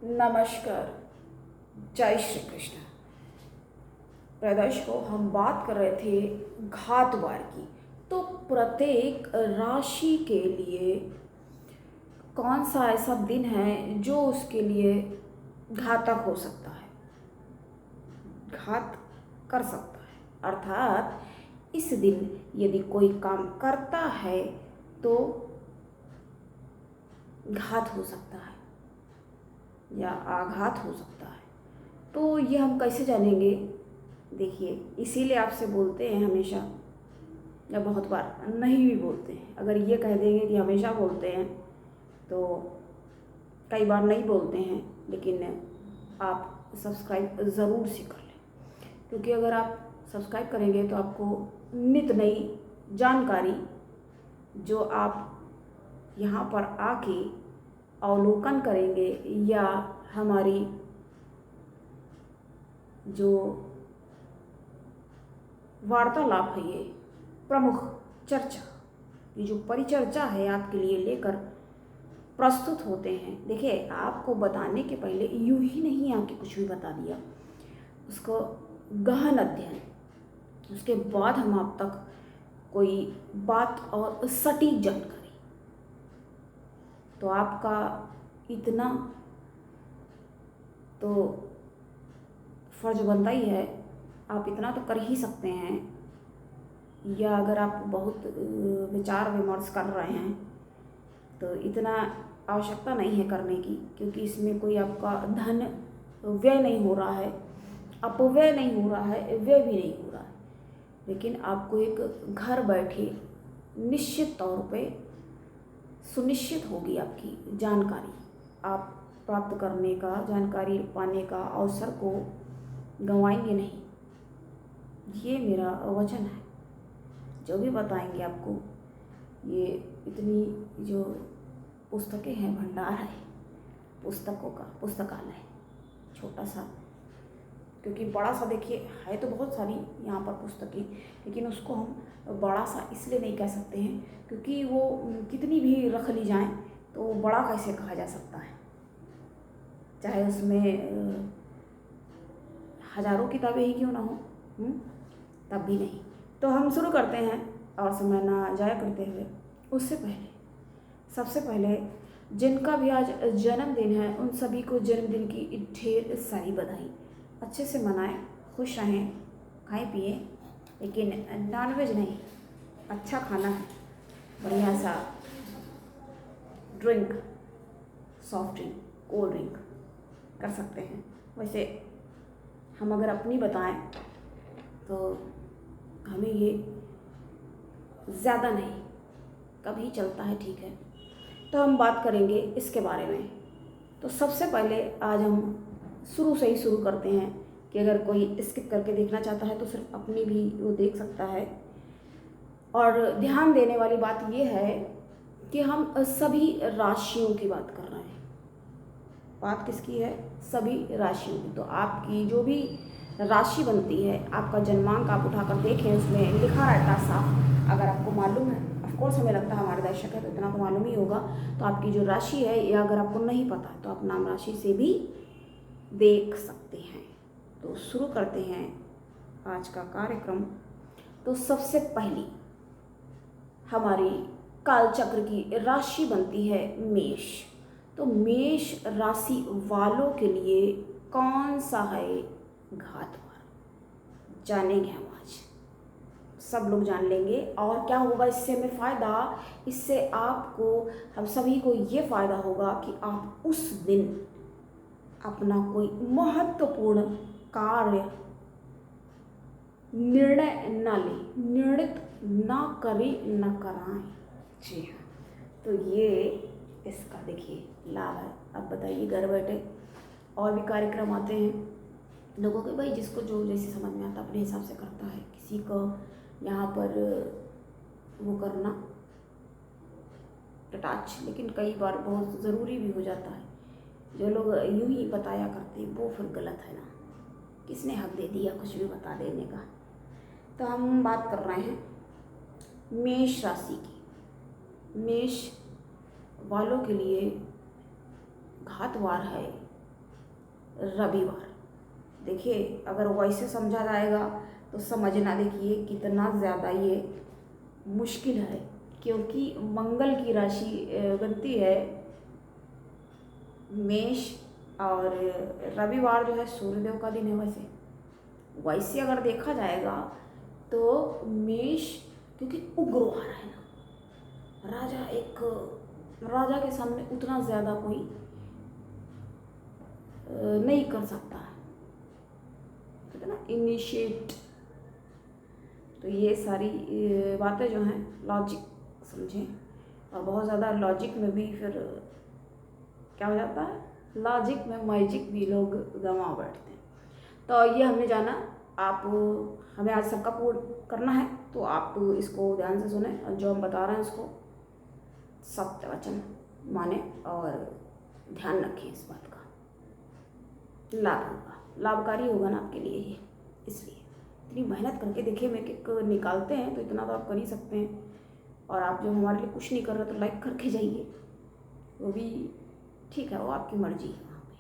नमस्कार। जय श्री कृष्ण। प्रदर्श को हम बात कर रहे थे घातवार की। तो प्रत्येक राशि के लिए कौन सा ऐसा दिन है जो उसके लिए घातक हो सकता है, घात कर सकता है। अर्थात इस दिन यदि कोई काम करता है तो घात हो सकता है या आघात हो सकता है। तो ये हम कैसे जानेंगे? देखिए, इसीलिए आपसे बोलते हैं हमेशा, या बहुत बार नहीं भी बोलते हैं। अगर ये कह देंगे कि हमेशा बोलते हैं तो कई बार नहीं बोलते हैं, लेकिन आप सब्सक्राइब ज़रूर से कर लें, क्योंकि अगर आप सब्सक्राइब करेंगे तो आपको नित नई जानकारी जो आप यहाँ पर आके अवलोकन करेंगे या हमारी जो वार्तालाप है, ये प्रमुख चर्चा, ये जो परिचर्चा है आपके लिए लेकर प्रस्तुत होते हैं। देखिए, आपको बताने के पहले यूं ही नहीं आके कुछ भी बता दिया, उसको गहन अध्ययन, उसके बाद हम आप तक कोई बात और सटीक जानकारी। तो आपका इतना तो फर्ज बनता ही है, आप इतना तो कर ही सकते हैं। या अगर आप बहुत विचार विमर्श कर रहे हैं तो इतना आवश्यकता नहीं है करने की, क्योंकि इसमें कोई आपका धन व्यय नहीं हो रहा है, अपव्यय नहीं हो रहा है, व्यय भी नहीं हो रहा है। लेकिन आपको एक घर बैठे निश्चित तौर पे सुनिश्चित होगी आपकी जानकारी, आप प्राप्त करने का, जानकारी पाने का अवसर को गंवाएंगे नहीं। ये मेरा वचन है। जो भी बताएंगे आपको, ये इतनी जो पुस्तकें हैं, भंडार है पुस्तकों का, पुस्तकालय छोटा सा, क्योंकि बड़ा सा देखिए है तो बहुत सारी यहाँ पर पुस्तकें, लेकिन उसको हम बड़ा सा इसलिए नहीं कह सकते हैं क्योंकि वो कितनी भी रख ली जाएं तो बड़ा कैसे कहा जा सकता है, चाहे उसमें हजारों किताबें ही क्यों ना हो, तब भी नहीं। तो हम शुरू करते हैं, और समय ना जाया करते हुए उससे पहले सबसे पहले जिनका भी आज जन्मदिन है उन सभी को जन्मदिन की ढेर सारी बधाई। अच्छे से मनाएं, खुश रहें, खाएं पिए, लेकिन नॉनवेज नहीं, अच्छा खाना है, बढ़िया सा drink, soft drink, cold drink कर सकते हैं। वैसे हम अगर अपनी बताएं तो हमें ये ज़्यादा नहीं, कभी चलता है, ठीक है। तो हम बात करेंगे इसके बारे में। तो सबसे पहले आज हम शुरू से ही शुरू करते हैं कि अगर कोई स्किप करके देखना चाहता है तो सिर्फ अपनी भी वो देख सकता है। और ध्यान देने वाली बात ये है कि हम सभी राशियों की बात कर रहे हैं। बात किसकी है? सभी राशियों की। तो आपकी जो भी राशि बनती है, आपका जन्मांक आप उठाकर देखें, उसमें लिखा रहता है साफ। अगर आपको मालूम है, ऑफकोर्स हमें लगता है हमारे दर्शक है तो इतना तो मालूम ही होगा। तो आपकी जो राशि है, या अगर आपको नहीं पता तो आप नाम राशि से भी देख सकते हैं। तो शुरू करते हैं आज का कार्यक्रम। तो सबसे पहली हमारी कालचक्र की राशि बनती है मेष। तो मेष राशि वालों के लिए कौन सा है घातवार, जानेंगे हम आज। सब लोग जान लेंगे। और क्या होगा इससे हमें फ़ायदा? इससे आपको, हम सभी को ये फ़ायदा होगा कि आप उस दिन अपना कोई महत्वपूर्ण कार्य निर्णय न लें, निर्णित ना करें, न कराएं। जी हाँ, तो ये इसका देखिए लाभ है। अब बताइए, घर बैठे और भी कार्यक्रम आते हैं लोगों के, भाई जिसको जो जैसे समझ में आता अपने हिसाब से करता है। किसी को यहाँ पर वो करना टच, लेकिन कई बार बहुत ज़रूरी भी हो जाता है। जो लोग यूं ही बताया करते हैं वो फिर गलत है ना, किसने हक दे दिया कुछ भी बता देने का। तो हम बात कर रहे हैं मेष राशि की। मेष वालों के लिए घातवार है रविवार। देखिए अगर वैसे समझा जाएगा तो समझना, देखिए कितना ज़्यादा ये मुश्किल है, क्योंकि मंगल की राशि बनती है मेष, और रविवार जो है सूर्यदेव का दिन है। वैसे अगर देखा जाएगा तो मेष, क्योंकि उग्रवार है ना, राजा के सामने उतना ज़्यादा कोई नहीं कर सकता है, ठीक है ना, इनिशिएट। तो ये सारी बातें जो हैं लॉजिक समझें, और बहुत ज़्यादा लॉजिक में भी फिर क्या हो जाता है, लॉजिक में मैजिक भी लोग गंवा बैठते हैं। तो ये हमने जाना, आप हमें आज सबका पूर्ण करना है, तो आप इसको ध्यान से सुने और जो हम बता रहे हैं उसको सत्य वचन माने और ध्यान रखें, इस बात का लाभ होगा, लाभकारी होगा ना आपके लिए ये। इसलिए इतनी मेहनत करके देखिए हम एक निकालते हैं, तो इतना तो आप कर ही सकते हैं। और आप जब हमारे लिए कुछ नहीं कर रहे तो लाइक करके जाइए, वो भी ठीक है, वो आपकी मर्जी है वहाँ पे।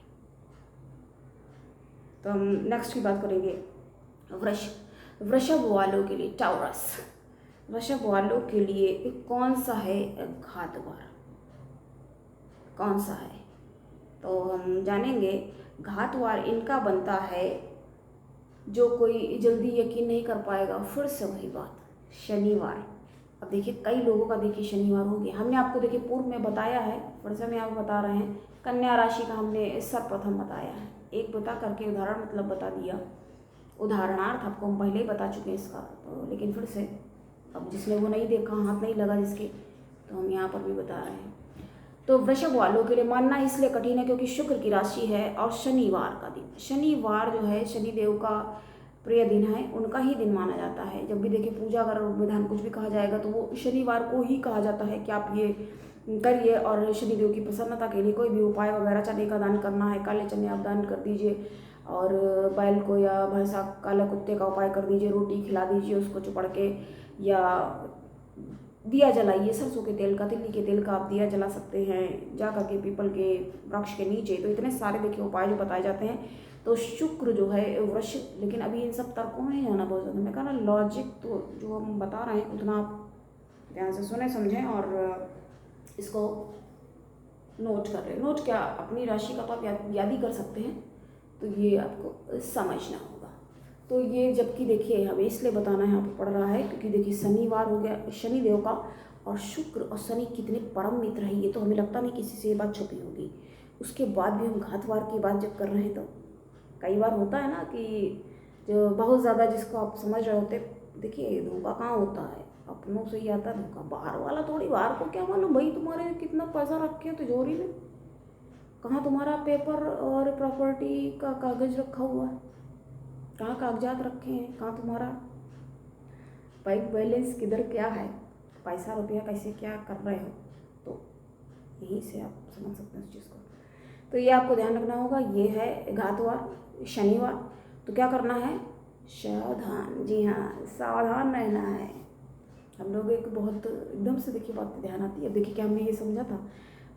तो हम नेक्स्ट की बात करेंगे वृषभ वालों के लिए, टाउरस वृषभ वालों के लिए कौन सा है घातवार, कौन सा है, तो हम जानेंगे। घातवार इनका बनता है, जो कोई जल्दी यकीन नहीं कर पाएगा, फिर से वही बात, शनिवार। अब देखिए कई लोगों का देखिए शनिवार हो गया, हमने आपको देखिए पूर्व में बताया है, फिर से हम यहाँ बता रहे हैं। कन्या राशि का हमने सर्वप्रथम बताया है, एक बता करके उदाहरण मतलब बता दिया, उदाहरणार्थ आपको हम पहले ही बता चुके हैं इसका, तो लेकिन फिर से अब जिसने वो नहीं देखा, हाथ नहीं लगा जिसके, तो हम यहाँ पर भी बता रहे हैं। तो वृषभ वालों के लिए मानना इसलिए कठिन है क्योंकि शुक्र की राशि है और शनिवार का दिन, शनिवार जो है शनिदेव का प्रिय दिन है, उनका ही दिन माना जाता है। जब भी देखिए पूजा अगर विधान कुछ भी कहा जाएगा तो वो शनिवार को ही कहा जाता है कि आप ये करिए, और शनिदेव की प्रसन्नता के लिए कोई भी उपाय वगैरह, चने का दान करना है, काले चने आप दान कर दीजिए, और बैल को या भैंसा काले कुत्ते का उपाय कर दीजिए, रोटी खिला दीजिए उसको चुपड़ के, या दिया जलाइए सरसों के तेल का, तिल्ली के तेल का आप दिया जला सकते हैं जा करके पीपल के वृक्ष के नीचे। तो इतने सारे देखिए उपाय जो बताए जाते हैं। तो शुक्र जो है वृक्ष, लेकिन अभी इन सब तर्कों में नहीं जाना बहुत ज़्यादा, मैं कहा ना लॉजिक तो जो हम बता रहे हैं उतना आप ध्यान से सुने समझें और इसको नोट कर लें। नोट क्या, अपनी राशि का तो आप याद ही कर सकते हैं, तो ये आपको समझना होगा। तो ये जबकि देखिए हमें इसलिए बताना यहाँ पर पड़ रहा है क्योंकि देखिए शनिवार हो गया शनिदेव का, और शुक्र और शनि कितने परम मित्र हैं, ये तो हमें लगता नहीं किसी से ये बात छुपी होगी। उसके बाद भी हम घातवार की बात जब कर रहे हैं, तो कई बार होता है ना कि जो बहुत ज़्यादा जिसको आप समझ रहे होते, देखिए धोखा कहाँ होता है, अपनों से ही आता है धोखा, बाहर वाला थोड़ी, बाहर को क्या मालूम भाई तुम्हारे कितना पैसा रखे हो तिजोरी में, कहाँ तुम्हारा पेपर और प्रॉपर्टी का कागज रखा हुआ है, कहाँ कागजात रखे हैं, कहाँ तुम्हारा बैंक बैलेंस किधर क्या है, पैसा रुपया कैसे क्या कर रहे हो, तो यहीं से आप समझ सकते हैं उस चीज़ को। तो ये आपको ध्यान रखना होगा, ये है घातवार शनिवार। तो क्या करना है, सावधान, जी हाँ सावधान रहना है। हम लोग एक बहुत एकदम से देखिए बात ध्यान आती है। देखिए क्या हमने ये समझा था,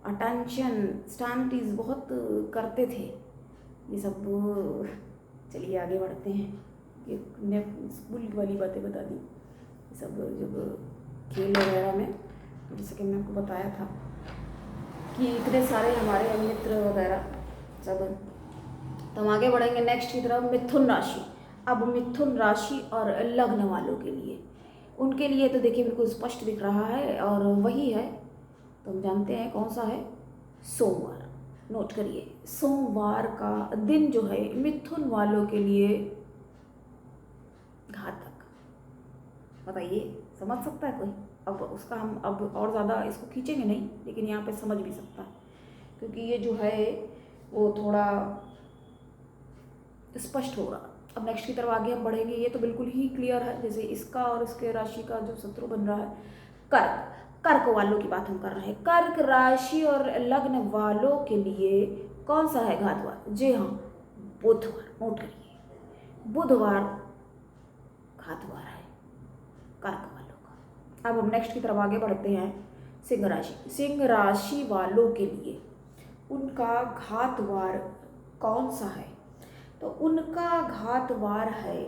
अटेंशन स्टैंडीज बहुत करते थे ये सब। चलिए आगे बढ़ते हैं, ये स्कूल वाली बातें बता दी, ये सब जब खेल वगैरह में, जैसे कि मैं आपको बताया था कि इतने सारे हमारे मित्र वगैरह सब। तो हम आगे बढ़ेंगे नेक्स्ट की तरफ, मिथुन राशि। अब मिथुन राशि और लग्न वालों के लिए, उनके लिए तो देखिए बिल्कुल स्पष्ट दिख रहा है और वही है, तो हम जानते हैं कौन सा है, सोमवार। नोट करिए, सोमवार का दिन जो है मिथुन वालों के लिए घातक। बताइए समझ सकता है कोई? अब उसका हम अब और ज़्यादा इसको खींचेंगे नहीं, लेकिन यहाँ पे समझ भी सकता है क्योंकि ये जो है वो थोड़ा स्पष्ट हो रहा। अब नेक्स्ट की तरफ आगे हम बढ़ेंगे, ये तो बिल्कुल ही क्लियर है, जैसे इसका और इसके राशि का जो शत्रु बन रहा है कर्क। कर्क वालों की बात हम कर रहे हैं, कर्क राशि और लग्न वालों के लिए कौन सा है घातवार? जी हाँ, बुधवार। नोट करिए, बुधवार घातवार है कर्क वालों का। अब हम नेक्स्ट की तरफ आगे बढ़ते हैं, सिंह राशि। सिंह राशि वालों के लिए उनका घातवार कौन सा है? तो उनका घातवार है,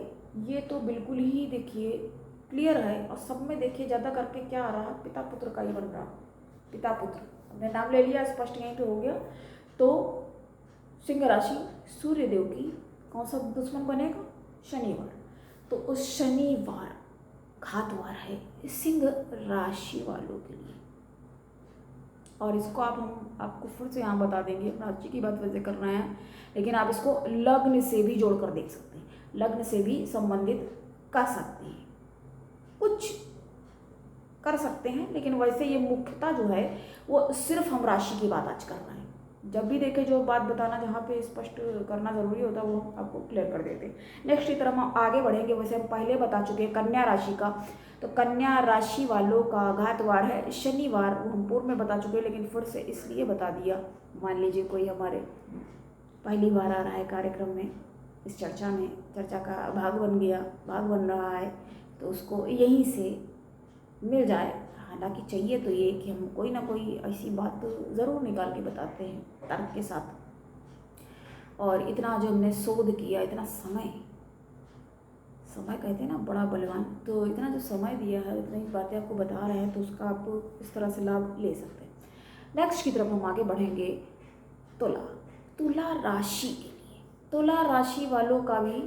ये तो बिल्कुल ही देखिए क्लियर है। और सब में देखिए ज़्यादा करके क्या आ रहा, पिता पुत्र का ही बन रहा, पिता पुत्र। हमने नाम ले लिया, स्पष्ट यहीं पे हो गया। तो सिंह राशि सूर्यदेव की कौन सा दुश्मन बनेगा, शनिवार। तो उस शनिवार घातवार है सिंह राशि वालों के लिए। और इसको हम आपको फिर से यहाँ बता देंगे, राज्य की बात वैसे कर रहे हैं, लेकिन आप इसको लग्न से भी जोड़ कर देख सकते हैं, लग्न से भी संबंधित कर सकते हैं, कुछ कर सकते हैं। लेकिन वैसे ये मुख्यता जो है वो सिर्फ हम राशि की बात आज कर रहे हैं। जब भी देखें जो बात बताना जहाँ पे स्पष्ट करना जरूरी होता है वो आपको क्लियर कर देते हैं। नेक्स्ट की तरफ हम आगे बढ़ेंगे। वैसे हम पहले बता चुके हैं कन्या राशि का, तो कन्या राशि वालों का घातवार है शनिवार, वो हम पूर्व में बता चुके हैं, लेकिन फिर से इसलिए बता दिया, मान लीजिए कोई हमारे पहली बार आ रहा है कार्यक्रम में, इस चर्चा में, चर्चा का भाग बन रहा है, तो उसको यहीं से मिल जाए। हालांकि चाहिए तो ये कि हम कोई ना कोई ऐसी बात ज़रूर निकाल के बताते हैं तर्क के साथ। और इतना जो हमने शोध किया, इतना समय कहते हैं ना बड़ा बलवान, तो इतना जो समय दिया है, इतनी बातें आपको बता रहे हैं, तो उसका आप इस तरह से लाभ ले सकते हैं। नेक्स्ट की तरफ हम आगे बढ़ेंगे। तुला राशि के लिए, तुला राशि वालों का भी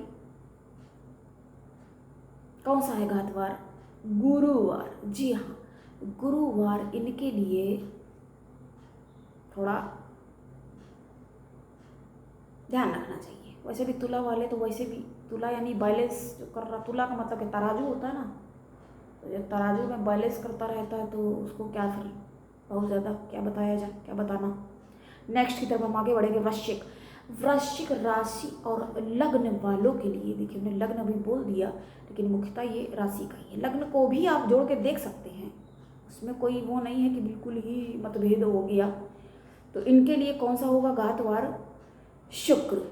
कौन सा है घातवार, गुरुवार। जी हाँ, गुरुवार इनके लिए थोड़ा ध्यान रखना चाहिए। वैसे भी तुला वाले तो वैसे भी तुला यानी बैलेंस जो कर रहा, तुला का मतलब कि तराजू होता है ना, तो जब तराजू में बैलेंस करता रहता है तो उसको क्या फिर बहुत ज़्यादा क्या बताया जाए, क्या बताना। नेक्स्ट की तरफ हम आगे बढ़ेंगे। वृश्चिक राशि और लग्न वालों के लिए, देखिए हमने लग्न भी बोल दिया, लेकिन मुख्यतः ये राशि का ही है। लग्न को भी आप जोड़ के देख सकते हैं, उसमें कोई वो नहीं है कि बिल्कुल ही मतभेद हो गया। तो इनके लिए कौन सा होगा घातवार, शुक्र।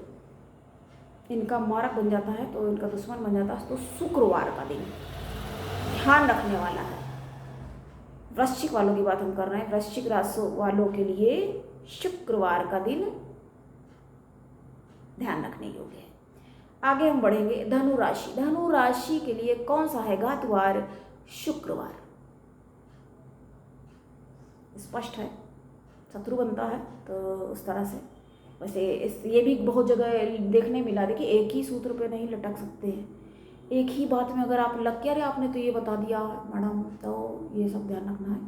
इनका मारक बन जाता है तो इनका दुश्मन बन जाता है, तो शुक्रवार का दिन ध्यान रखने वाला है। वृश्चिक वालों की बात हम कर रहे हैं, वृश्चिक राशि वालों के लिए शुक्रवार का दिन ध्यान रखने योग्य है। आगे हम बढ़ेंगे। धनु राशि के लिए कौन सा है घातवार, शुक्रवार। स्पष्ट है, शत्रु बनता है तो उस तरह से। वैसे ये भी बहुत जगह देखने मिला, देखिए एक ही सूत्र पे नहीं लटक सकते हैं, एक ही बात में अगर आप लग के अरे आपने तो ये बता दिया मैडम, तो ये सब ध्यान रखना है।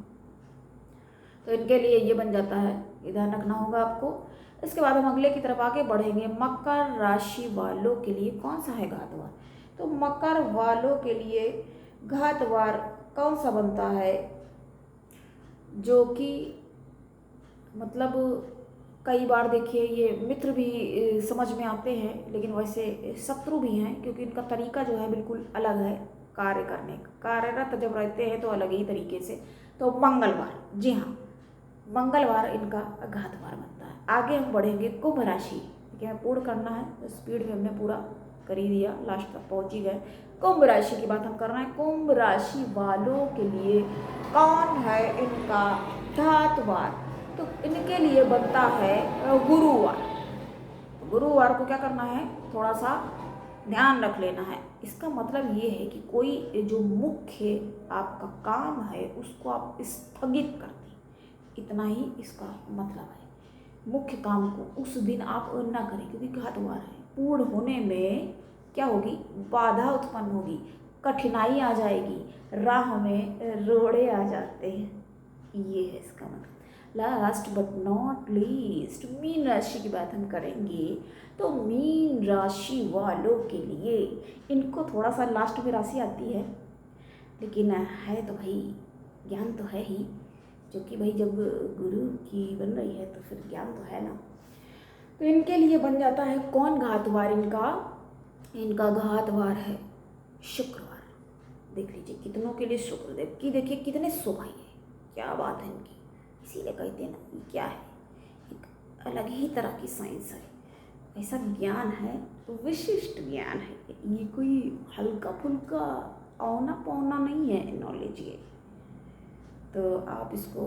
तो इनके लिए ये बन जाता है, ये ध्यान रखना होगा आपको। इसके बाद हम अगले की तरफ आगे बढ़ेंगे। मकर राशि वालों के लिए कौन सा है घातवार, तो मकर वालों के लिए घातवार कौन सा बनता है, जो कि मतलब कई बार देखिए ये मित्र भी समझ में आते हैं, लेकिन वैसे शत्रु भी हैं, क्योंकि इनका तरीका जो है बिल्कुल अलग है कार्य करने का। कार्यरत जब रहते हैं तो अलग ही तरीके से। तो मंगलवार, जी हाँ, मंगलवार इनका घातवार बनता है। आगे हम बढ़ेंगे। कुंभ राशि, देखिए हमें पूर्ण करना है, स्पीड में हमने पूरा कर ही दिया, लास्ट तक पहुँच ही गए। कुंभ राशि की बात हम कर रहे हैं। कुंभ राशि वालों के लिए कौन है इनका घातवार, तो इनके लिए बनता है गुरुवार। गुरुवार को क्या करना है, थोड़ा सा ध्यान रख लेना है। इसका मतलब ये है कि कोई जो मुख्य आपका काम है उसको आप स्थगित कर दें, इतना ही इसका मतलब है। मुख्य काम को उस दिन आप ना करें, क्योंकि घातवार है। पूर्ण होने में क्या होगी, बाधा उत्पन्न होगी, कठिनाई आ जाएगी, राह में रोड़े आ जाते हैं, ये है इसका मतलब। Last but not least, mean राशि की बात हम करेंगे। तो मीन राशि वालों के लिए इनको थोड़ा सा लास्ट में राशि आती है, लेकिन है तो भाई ज्ञान तो है ही, जो कि भाई जब गुरु की बन रही है तो फिर ज्ञान तो है ना। तो इनके लिए बन जाता है कौन घातवार, इनका घातवार है शुक्रवार। देख लीजिए कितनों के लिए शुक्रदेव की देखिए कितने शुभ है, क्या बात है इनकी। इसीलिए कहते हैं ना, ये क्या है, एक अलग ही तरह की साइंस है, ऐसा ज्ञान है, तो विशिष्ट ज्ञान है ये, कोई हल्का फुल्का औना पौना नहीं है नॉलेज ये। तो आप इसको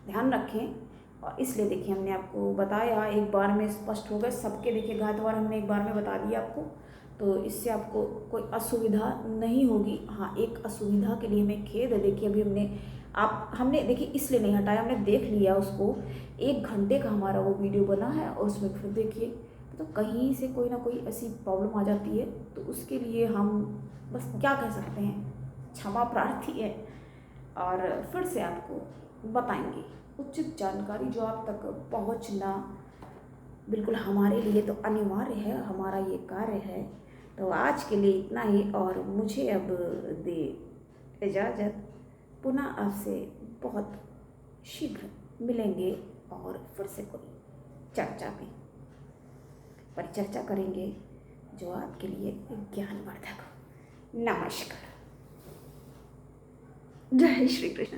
ध्यान रखें। और इसलिए देखिए हमने आपको बताया, एक बार में स्पष्ट हो गए सबके। देखिए घातवार हमने एक बार में बता दिया आपको, तो इससे आपको कोई असुविधा नहीं होगी। हाँ, एक असुविधा के लिए हमें खेद है। देखिए अभी हमने देखिए इसलिए नहीं हटाया, हमने देख लिया उसको। 1 घंटे का हमारा वो वीडियो बना है और उसमें फिर देखिए तो कहीं से कोई ना कोई ऐसी प्रॉब्लम आ जाती है, तो उसके लिए हम बस क्या कह सकते हैं, क्षमा प्रार्थी है। और फिर से आपको बताएंगे उचित जानकारी जो आप तक पहुंचना बिल्कुल हमारे लिए तो अनिवार्य है, हमारा ये कार्य है। तो आज के लिए इतना ही, और मुझे अब दे इजाज़त। पुनः आपसे बहुत शीघ्र मिलेंगे और फिर से कोई चर्चा पर चर्चा करेंगे जो आपके लिए ज्ञानवर्धक हो। नमस्कार। जय श्री कृष्ण।